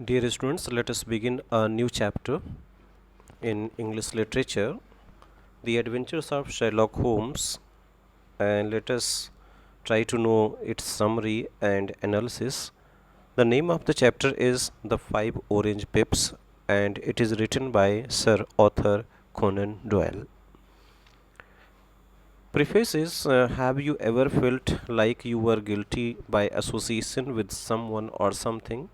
Dear students, let us begin a new chapter in English literature, The Adventures of Sherlock Holmes, and let us try to know its summary and analysis. The name of the chapter is The Five Orange Pips, and it is written by Sir Arthur Conan Doyle. Preface is Have you ever felt like you were guilty by association with someone or something?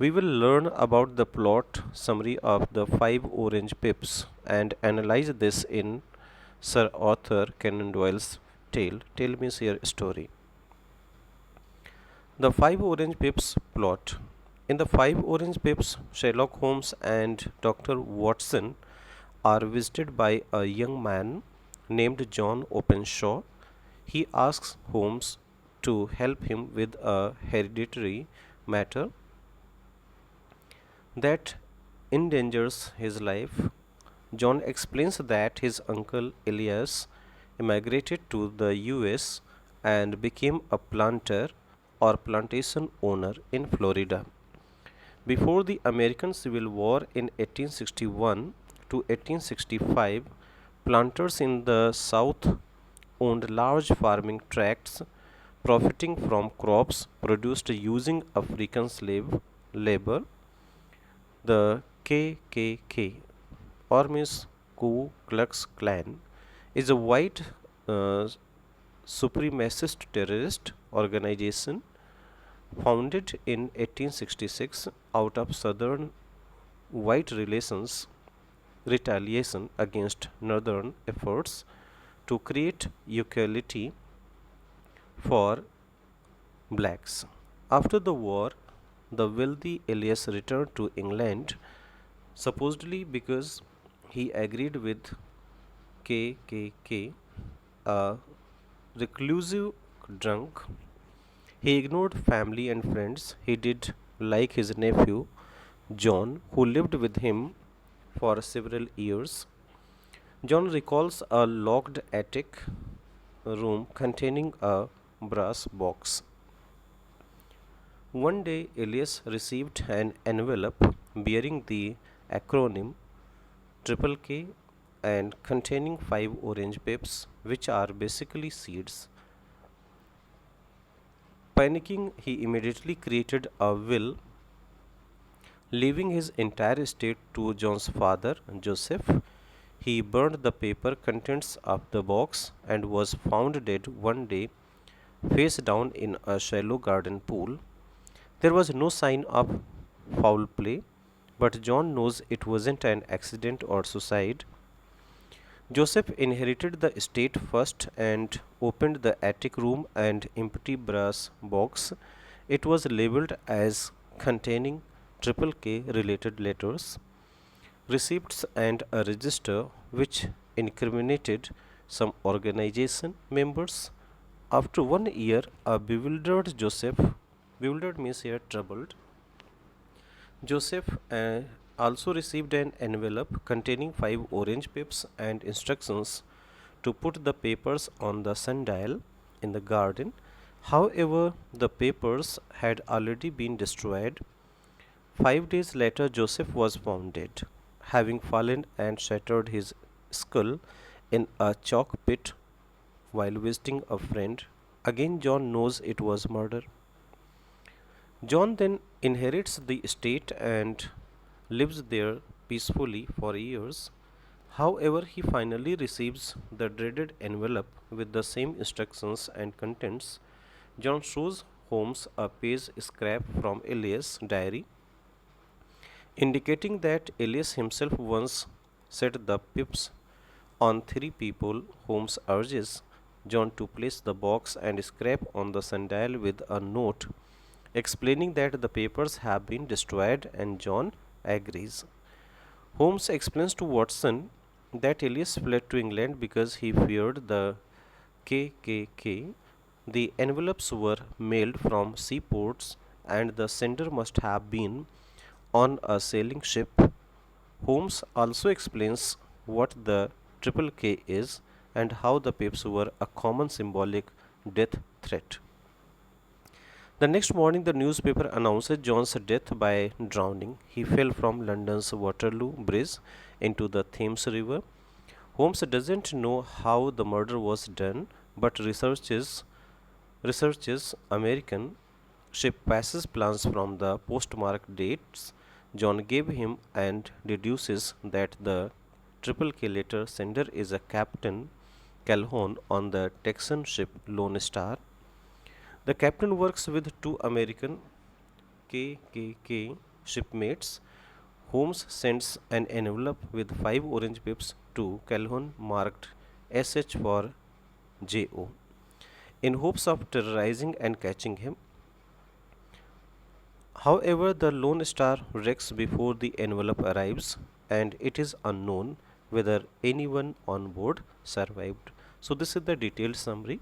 We will learn about the plot summary of the five orange pips and analyze this in Sir Arthur Conan Doyle's tale. Tell me your story. The five orange pips plot. In the five orange pips, Sherlock Holmes and Dr. Watson are visited by a young man named John Openshaw. He asks Holmes to help him with a hereditary matter that endangers his life. John explains that his uncle Elias immigrated to the US and became a planter or plantation owner in Florida. Before the American Civil War in 1861 to 1865, planters in the South owned large farming tracts, profiting from crops produced using African slave labor. The KKK, or Miss Ku Klux Klan, is a white uh, supremacist terrorist organization founded in 1866 out of Southern white relations retaliation against Northern efforts to create equality for blacks. After the war, the wealthy Elias returned to England, supposedly because he agreed with KKK, a reclusive drunk. He ignored family and friends. He did like his nephew John, who lived with him for several years. John recalls a locked attic room containing a brass box. One day, Elias received an envelope bearing the acronym Triple K and containing five orange pips, which are basically seeds. Panicking, he immediately created a will, leaving his entire estate to John's father, Joseph. He burned the paper contents of the box and was found dead one day, face down in a shallow garden pool. There was no sign of foul play, but John knows it wasn't an accident or suicide. Joseph inherited the estate first and opened the attic room and empty brass box. It was labeled as containing Triple K related letters, receipts, and a register which incriminated some organization members. After 1 year, a bewildered means here troubled, Joseph also received an envelope containing five orange pips and instructions to put the papers on the sundial in the garden. However, the papers had already been destroyed. 5 days later, Joseph was found dead, having fallen and shattered his skull in a chalk pit while visiting a friend. Again, John knows it was murder. John then inherits the estate and lives there peacefully for years. However, he finally receives the dreaded envelope with the same instructions and contents. John shows Holmes a page scrap from Elias' diary, indicating that Elias himself once set the pips on three people. Holmes urges John to place the box and scrap on the sundial with a note explaining that the papers have been destroyed, and John agrees. Holmes explains to Watson that Elias fled to England because he feared the KKK. The envelopes were mailed from seaports and the sender must have been on a sailing ship. Holmes also explains what the Triple K is and how the pips were a common symbolic death threat. The next morning, the newspaper announced John's death by drowning. He fell from London's Waterloo Bridge into the Thames River. Holmes doesn't know how the murder was done, but researches American ship passes plans from the postmark dates John gave him and deduces that the Triple K letter sender is a Captain Calhoun on the Texan ship Lone Star. The captain works with two American KKK shipmates. Holmes sends an envelope with 5 orange pips to Calhoun marked SH for JO in hopes of terrorizing and catching him. However, the Lone Star wrecks before the envelope arrives, and it is unknown whether anyone on board survived. So, this is the detailed summary.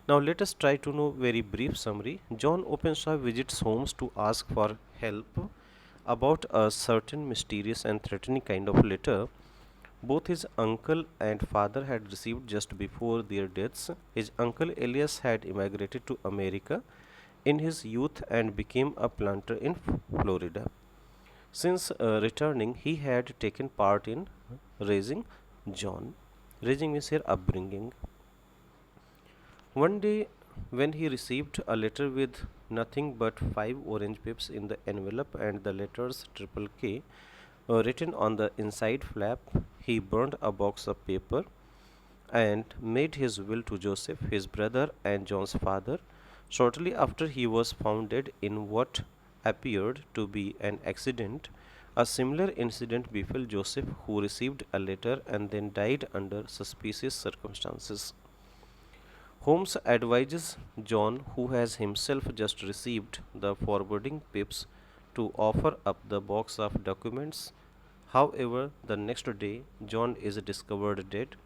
Now, let us try to know very brief summary. John Openshaw visits Holmes to ask for help about a certain mysterious and threatening kind of letter both his uncle and father had received just before their deaths. His uncle Elias had immigrated to America in his youth and became a planter in Florida. Since returning, he had taken part in raising John. Raising means here upbringing. One day, when he received a letter with nothing but 5 orange pips in the envelope and the letters Triple K written on the inside flap, he burned a box of paper and made his will to Joseph, his brother and John's father. Shortly after he was found dead in what appeared to be an accident, a similar incident befell Joseph, who received a letter and then died under suspicious circumstances. Holmes advises John, who has himself just received the forwarding pips, to offer up the box of documents. However, the next day, John is discovered dead.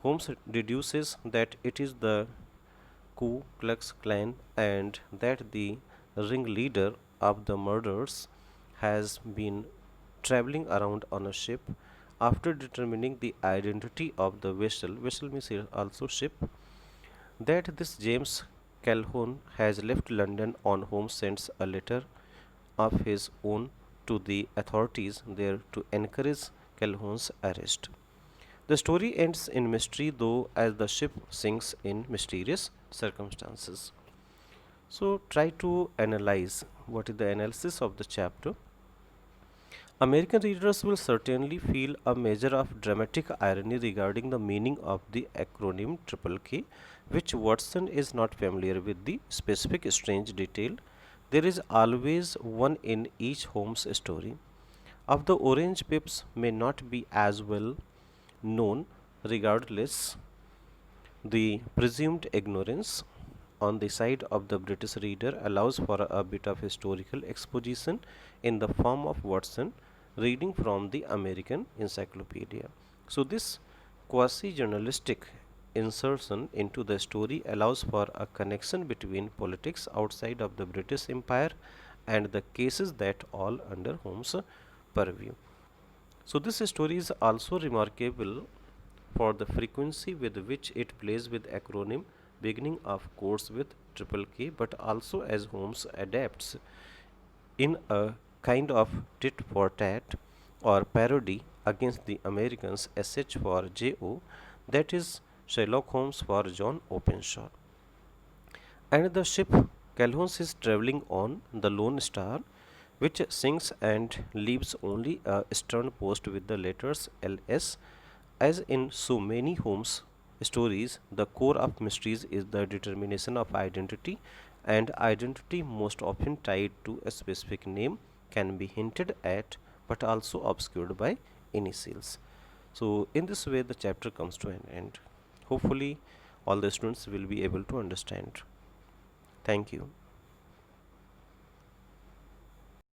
Holmes deduces that it is the Ku Klux Klan and that the ringleader of the murders has been traveling around on a ship. After determining the identity of the vessel means here also ship, that this James Calhoun has left London on, Holmes sends a letter of his own to the authorities there to encourage Calhoun's arrest. The story ends in mystery, though, as the ship sinks in mysterious circumstances. So, try to analyze what is the analysis of the chapter. American readers will certainly feel a measure of dramatic irony regarding the meaning of the acronym Triple K, which Watson is not familiar with the specific strange detail. There is always one in each Holmes story. Of the orange pips may not be as well known. Regardless, the presumed ignorance on the side of the British reader allows for a bit of historical exposition in the form of Watson reading from the American Encyclopedia. So, this quasi journalistic insertion into the story allows for a connection between politics outside of the British Empire and the cases that all under Holmes' purview. So, this story is also remarkable for the frequency with which it plays with acronym, beginning of course with Triple K, but also as Holmes adapts in a kind of tit for tat or parody against the Americans SH for JO, that is Sherlock Holmes for John Openshaw. And the ship Calhoun is travelling on the Lone Star, which sinks and leaves only a stern post with the letters LS. As in so many Holmes stories, the core of mysteries is the determination of identity, and identity, most often tied to a specific name, can be hinted at but also obscured by initials. So, in this way, the chapter comes to an end. Hopefully, all the students will be able to understand. Thank you.